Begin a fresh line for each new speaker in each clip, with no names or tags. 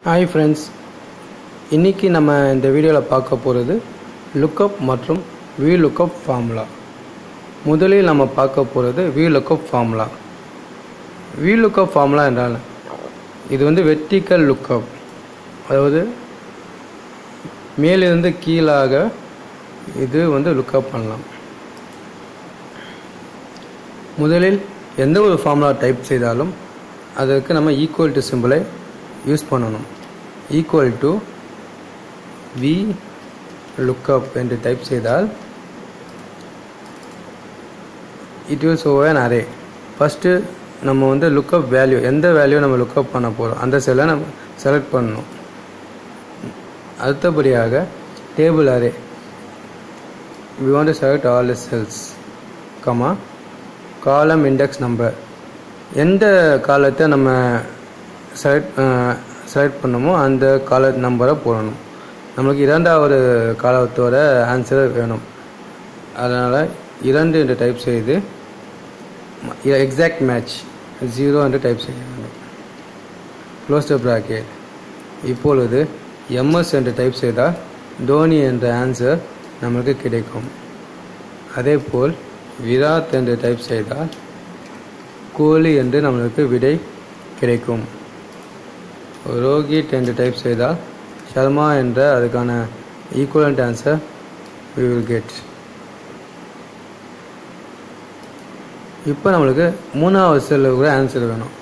Hi friends, இன்னைக்கு நம்ம இந்த வீடியோவில் பார்க்க போகிறது லுக்கப் மற்றும் VLOOKUP ஃபார்முலா. முதலில் நம்ம பார்க்க போகிறது VLOOKUP ஃபார்முலா. VLOOKUP ஃபார்முலா என்றால் இது வந்து வெர்டிக்கல் லுக்கப், அதாவது மேலிருந்து கீழாக இது வந்து லுக்கப் பண்ணலாம். முதலில் எந்த ஒரு ஃபார்முலா டைப் செய்தாலும் அதற்கு நம்ம ஈக்குவல் டு சிம்பிளை யூஸ் பண்ணணும். ஈக்குவல் டு VLOOKUP என்று டைப் செய்தால் it will show an array. First நம்ம வந்து லுக்கப் வேல்யூ, எந்த வேல்யூ நம்ம லுக்கப் பண்ண போகிறோம் அந்த செல்லை நம்ம செலக்ட் பண்ணணும். அடுத்தபடியாக table array, we want to select all the cells, காலம் இண்டெக்ஸ் நம்பர், எந்த காலத்தை நம்ம செலக்ட் பண்ணமோ அந்த கால நம்பரை போடணும். நம்மளுக்கு இரண்டாவது காலத்தோட ஆன்சர் வேணும், அதனால் 2 என்று டைப் செய்து எக்ஸாக்ட் மேட்ச் 0 என்று டைப் செய்ய வேண்டும். Close the bracket. இப்பொழுது MS என்று டைப் செய்தால் தோனி என்ற ஆன்சர் நம்மளுக்கு கிடைக்கும். அதேபோல் விராட் என்று டைப் செய்தால் கோலி என்று நம்மளுக்கு விடை கிடைக்கும். ரோஹித் என்று டைப் செய்தால் சர்மா என்ற அதுக்கான equivalent answer we will get. இப்போ நம்மளுக்கு மூணாவது செல்லில் கூட ஆன்சர் வேணும்.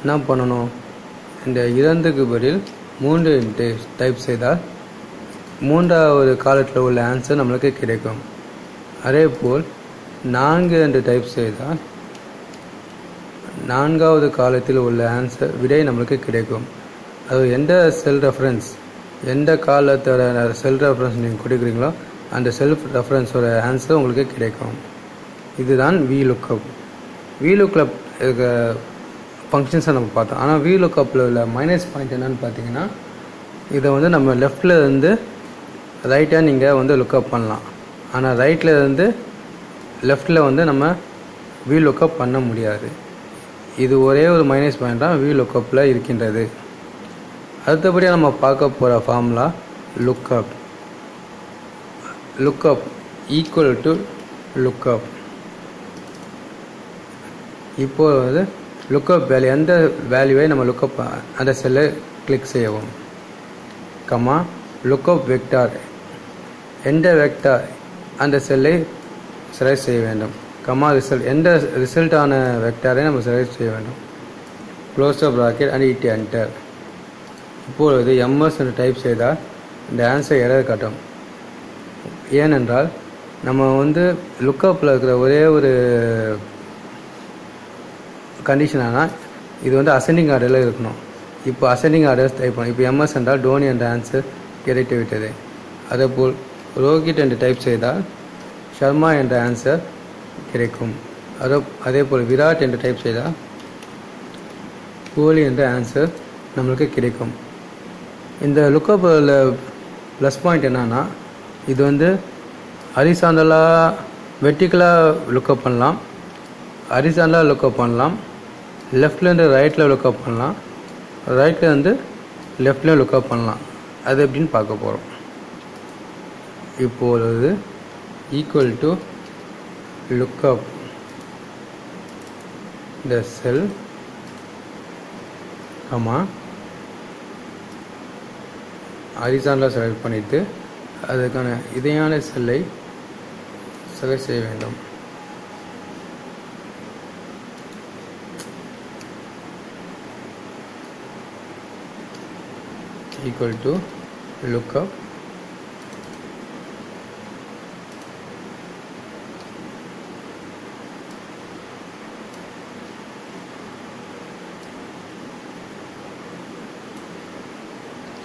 என்ன பண்ணணும்? இந்த 2க்கு பதில் 3 என்று டைப் செய்தால் மூன்றாவது காலத்தில் உள்ள ஆன்சர் நம்மளுக்கு கிடைக்கும். அதே போல் 4 என்று டைப் செய்தால் நான்காவது காலத்தில் உள்ள ஆன்சர் விடை நம்மளுக்கு கிடைக்கும். அது எந்த செல் ரெஃபரன்ஸ், எந்த காலத்தோட செல் ரெஃபரன்ஸ் நீங்கள் கொடுக்குறீங்களோ அந்த செல்ஃப் ரெஃபரன்ஸோட ஆன்சர் உங்களுக்கு கிடைக்கும். இதுதான் VLOOKUP. VLOOKUP இருக்க ஃபங்க்ஷன்ஸை நம்ம பார்த்தோம். ஆனால் VLOOKUPல உள்ள மைனஸ் பாயிண்ட் என்னன்னு பார்த்தீங்கன்னா, இதை வந்து நம்ம லெஃப்டில் இருந்து ரைட்டாக நீங்கள் வந்து லுக்கப் பண்ணலாம். ஆனால் ரைட்டில் இருந்து லெஃப்டில் வந்து நம்ம VLOOKUP பண்ண முடியாது. இது ஒரே ஒரு மைனஸ் பாயிண்ட் தான் VLOOKUPல இருக்கின்றது. அடுத்தபடியாக நம்ம பார்க்க போகிற formula lookup equal to lookup. இப்போது வந்து லுக்கப் வேல்யூ, எந்த வேல்யூவை நம்ம லுக்கப் அந்த செல்லை கிளிக் செய்யவும். லுக்கப் வெக்டார், எந்த வெக்டார் அந்த செல்லை செலக்ட் செய்ய வேண்டும். ரிசல்ட், எந்த ரிசல்ட்டான வெக்டாரை நம்ம செலக்ட் செய்ய வேண்டும். Close the bracket and it enter. இப்பொழுது MS என்று டைப் செய்தால் இந்த ஆன்சர் எரர் காட்டும். ஏனென்றால் நம்ம வந்து லுக்கப்பில் இருக்கிற ஒரே ஒரு கண்டிஷன் ஆனால் இது வந்து அசெண்டிங் ஆர்டரில் இருக்கணும். இப்போ அசெண்டிங் ஆர்டர் டைப் பண்ணணும். இப்போ MS என்றால் டோனி என்ற ஆன்சர் கிடைத்து விட்டது. அதேபோல் ரோஹித் என்று டைப் செய்தால் சர்மா என்ற ஆன்சர் கிடைக்கும். அதே போல் விராட் என்று டைப் செய்தால் கோலி என்ற ஆன்சர் நம்மளுக்கு கிடைக்கும். இந்த லுக்கப்பில் ப்ளஸ் பாயிண்ட் என்னன்னா, இது வந்து ஹரிசாண்டலாக வெர்டிக்கலாக லுக்கப் பண்ணலாம், ஹரிசாண்டலாக லுக்கப் பண்ணலாம், லெஃப்ட்லேருந்து ரைட்டில் லுக்கப் பண்ணலாம், ரைட்லேருந்து லெஃப்ட்லேயும் லுக்கப் பண்ணலாம். அது எப்படின்னு பார்க்க போகிறோம். இப்பொழுது equal to lookup the cell, ஹரிசாண்டலாக செலக்ட் பண்ணிவிட்டு அதுக்கான இணையான செல்லை செலக்ட் செய்ய வேண்டும். Equal to lookup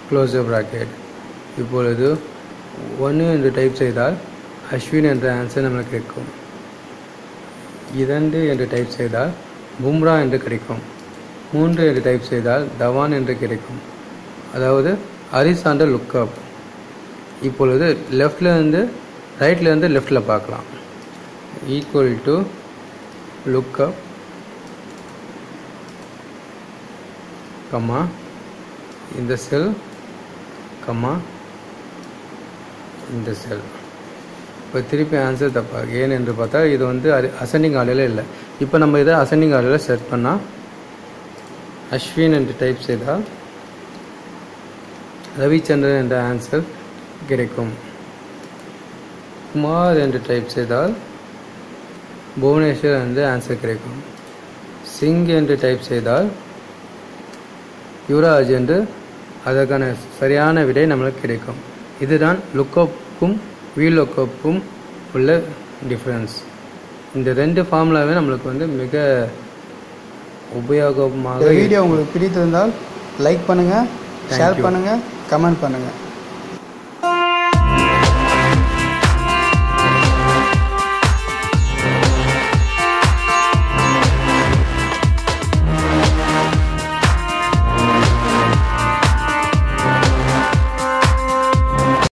close the bracket. இப்பொழுது 1 என்று டைப் செய்தால் அஸ்வின் என்ற ஆன்சர் நம்மளுக்கு கிடைக்கும். 2 என்று டைப் செய்தால் பும்ரா என்று கிடைக்கும். 3 என்று டைப் செய்தால் தவான் என்று கிடைக்கும். அதாவது ஹரிசாண்டல் லுக்கப். இப்பொழுது லெஃப்ட்லேருந்து ரைட்லேருந்து லெஃப்டில் பார்க்கலாம். ஈக்குவல் டு லுக்கப் இந்த செல் கம்மா இந்த செல். இப்போ திருப்பி ஆன்சர் தப்பாக ஏன் என்று பார்த்தா இது வந்து அசெண்டிங் ஆர்டரில் இல்லை. இப்போ நம்ம இதை அசெண்டிங் ஆர்டரில் செட் பண்ணால் அஸ்வின் என்று டைப் செய்தால் ரவிச்சந்திரன் என்ற ஆன்சர் கிடைக்கும். குமார் என்று டைப் செய்தால் புவனேஸ்வர் என்ற ஆன்சர் கிடைக்கும். சிங் என்று டைப் செய்தால் யுவராஜ் என்று அதற்கான சரியான விடை நம்மளுக்கு கிடைக்கும். இதுதான் லுக்கப்புக்கும் வீலுக்கப்புக்கும் உள்ள டிஃப்ரென்ஸ். இந்த ரெண்டு ஃபார்முலாவே நம்மளுக்கு வந்து மிக உபயோகமாக.
வீடியோ உங்களுக்கு பிடித்திருந்தால் லைக் பண்ணுங்கள், ஷேர் பண்ணுங்கள், கமெண்ட் பண்ணுங்கள்.